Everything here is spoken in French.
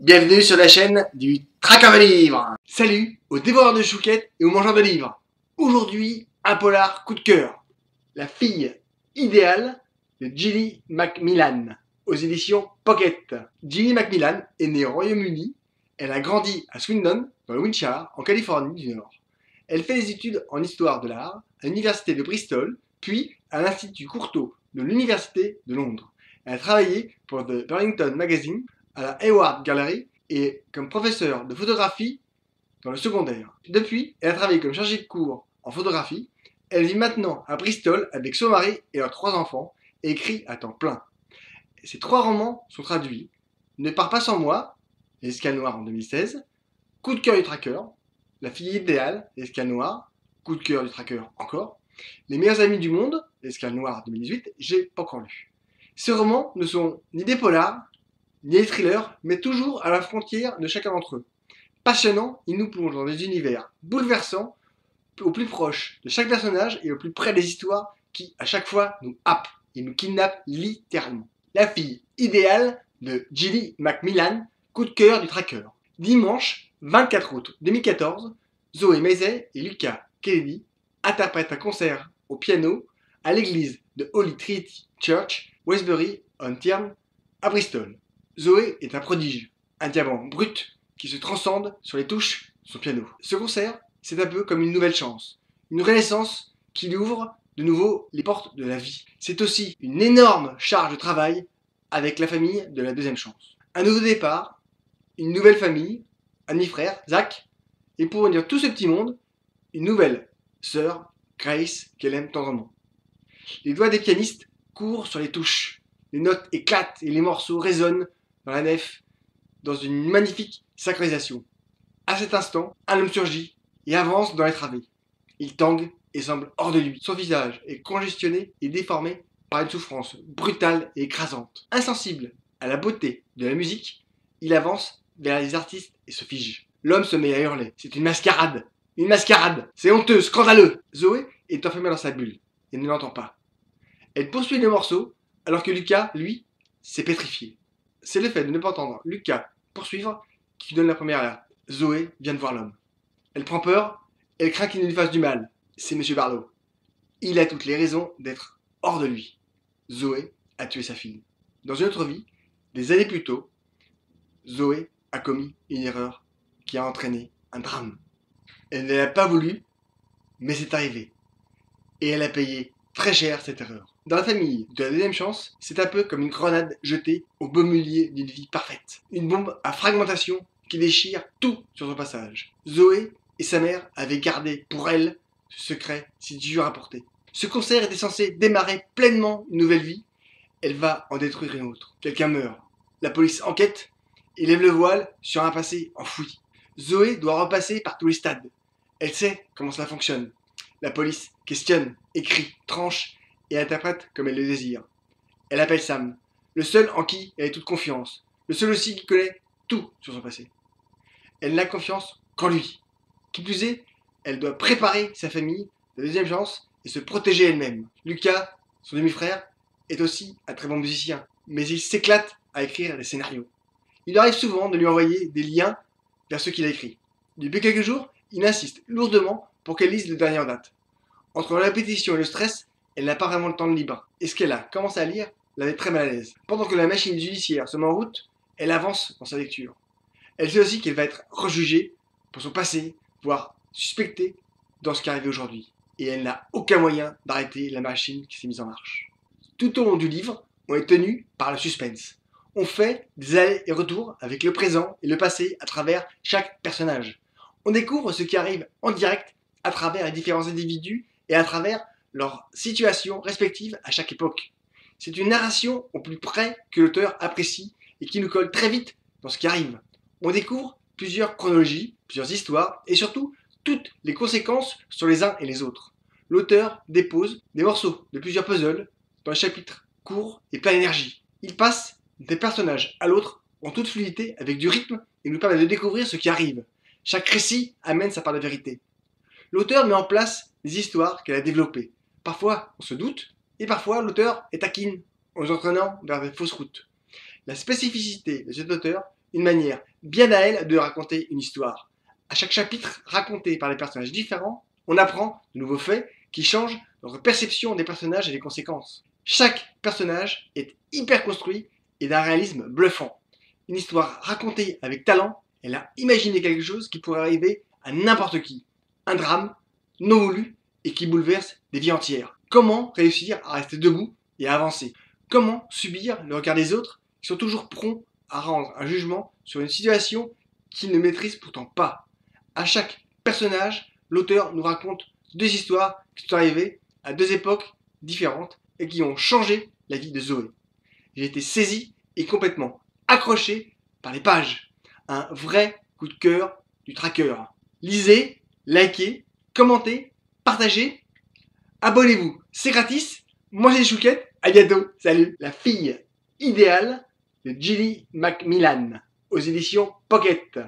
Bienvenue sur la chaîne du Traqueur de livres. Salut aux dévoreurs de chouquettes et aux mangeurs de livres. Aujourd'hui, un polar coup de cœur. La fille idéale de Gilly Macmillan, aux éditions Pocket. Gilly Macmillan est née au Royaume-Uni. Elle a grandi à Swindon, dans le Wiltshire, en Californie du Nord. Elle fait des études en histoire de l'art à l'université de Bristol, puis à l'Institut Courtauld de l'Université de Londres. Elle a travaillé pour The Burlington Magazine, à la Hayward Gallery et comme professeure de photographie dans le secondaire. Depuis, elle a travaillé comme chargée de cours en photographie. Elle vit maintenant à Bristol avec son mari et leurs 3 enfants et écrit à temps plein. Ses 3 romans sont traduits. Ne pars pas sans moi, L'escale noire en 2016, Coup de cœur du tracker, La fille idéale, L'escale noire, Coup de cœur du tracker encore, Les meilleurs amis du monde, L'escale noire 2018, j'ai pas encore lu. Ces romans ne sont ni des polars, ni des thrillers, mais toujours à la frontière de chacun d'entre eux. Passionnant, ils nous plongent dans des univers bouleversants, au plus proche de chaque personnage et au plus près des histoires qui, à chaque fois, nous happent et nous kidnappent littéralement. La fille idéale de Gilly Macmillan, coup de cœur du tracker. Dimanche 24 août 2014, Zoé Maisey et Lucas Kennedy interprètent un concert au piano à l'église de Holy Trinity Church, Westbury-on-Tyne, à Bristol. Zoé est un prodige, un diamant brut qui se transcende sur les touches de son piano. Ce concert, c'est un peu comme une nouvelle chance, une renaissance qui lui ouvre de nouveau les portes de la vie. C'est aussi une énorme charge de travail avec la famille de la deuxième chance. Un nouveau départ, une nouvelle famille, un demi-frère, Zach, et pour unir tout ce petit monde, une nouvelle sœur, Grace, qu'elle aime tendrement. Les doigts des pianistes courent sur les touches, les notes éclatent et les morceaux résonnent dans la nef, dans une magnifique synchronisation. À cet instant, un homme surgit et avance dans les travées. Il tangue et semble hors de lui. Son visage est congestionné et déformé par une souffrance brutale et écrasante. Insensible à la beauté de la musique, il avance vers les artistes et se fige. L'homme se met à hurler. C'est une mascarade. Une mascarade. C'est honteux, scandaleux. Zoé est enfermée dans sa bulle et ne l'entend pas. Elle poursuit le morceau alors que Lucas, lui, s'est pétrifié. C'est le fait de ne pas entendre Lucas poursuivre qui donne la première alerte. Zoé vient de voir l'homme. Elle prend peur, elle craint qu'il ne lui fasse du mal. C'est Monsieur Barlow. Il a toutes les raisons d'être hors de lui. Zoé a tué sa fille. Dans une autre vie, des années plus tôt, Zoé a commis une erreur qui a entraîné un drame. Elle ne l'a pas voulu, mais c'est arrivé. Et elle a payé très cher cette erreur. Dans la famille de la deuxième chance, c'est un peu comme une grenade jetée au beau milieu d'une vie parfaite. Une bombe à fragmentation qui déchire tout sur son passage. Zoé et sa mère avaient gardé pour elle ce secret si dur à porter. Ce concert était censé démarrer pleinement une nouvelle vie. Elle va en détruire une autre. Quelqu'un meurt. La police enquête et lève le voile sur un passé enfoui. Zoé doit repasser par tous les stades. Elle sait comment cela fonctionne. La police questionne, écrit, tranche et interprète comme elle le désire. Elle appelle Sam, le seul en qui elle ait toute confiance, le seul aussi qui connaît tout sur son passé. Elle n'a confiance qu'en lui. Qui plus est, elle doit préparer sa famille, la deuxième chance, et se protéger elle-même. Lucas, son demi-frère, est aussi un très bon musicien, mais il s'éclate à écrire des scénarios. Il arrive souvent de lui envoyer des liens vers ceux qu'il a écrits. Depuis quelques jours, il insiste lourdement pour qu'elle lise le dernier en date. Entre la répétition et le stress, elle n'a pas vraiment le temps de libre. Et ce qu'elle a commencé à lire l'avait très mal à l'aise. Pendant que la machine judiciaire se met en route, elle avance dans sa lecture. Elle sait aussi qu'elle va être rejugée pour son passé, voire suspectée dans ce qui est arrivé aujourd'hui. Et elle n'a aucun moyen d'arrêter la machine qui s'est mise en marche. Tout au long du livre, on est tenu par le suspense. On fait des allers et retours avec le présent et le passé à travers chaque personnage. On découvre ce qui arrive en direct à travers les différents individus et à travers leurs situations respectives à chaque époque. C'est une narration au plus près que l'auteur apprécie et qui nous colle très vite dans ce qui arrive. On découvre plusieurs chronologies, plusieurs histoires et surtout toutes les conséquences sur les uns et les autres. L'auteur dépose des morceaux de plusieurs puzzles dans les chapitres courts et plein d'énergie. Il passe d'un personnage à l'autre en toute fluidité avec du rythme et nous permet de découvrir ce qui arrive. Chaque récit amène sa part de vérité. L'auteur met en place des histoires qu'elle a développées. Parfois, on se doute, et parfois, l'auteur est taquine en nous entraînant vers des fausses routes. La spécificité de cet auteur, une manière bien à elle de raconter une histoire. À chaque chapitre raconté par des personnages différents, on apprend de nouveaux faits qui changent notre perception des personnages et des conséquences. Chaque personnage est hyper construit et d'un réalisme bluffant. Une histoire racontée avec talent, elle a imaginé quelque chose qui pourrait arriver à n'importe qui. Un drame non voulu et qui bouleverse des vies entières. Comment réussir à rester debout et à avancer? Comment subir le regard des autres qui sont toujours prompts à rendre un jugement sur une situation qu'ils ne maîtrisent pourtant pas? À chaque personnage, l'auteur nous raconte deux histoires qui sont arrivées à deux époques différentes et qui ont changé la vie de Zoé. J'ai été saisi et complètement accroché par les pages. Un vrai coup de cœur du tracker. Lisez, likez, commentez, partagez, abonnez-vous. C'est gratis. Moi c'est Chouquette. À bientôt. Salut. La fille idéale de Gilly Macmillan aux éditions Pocket.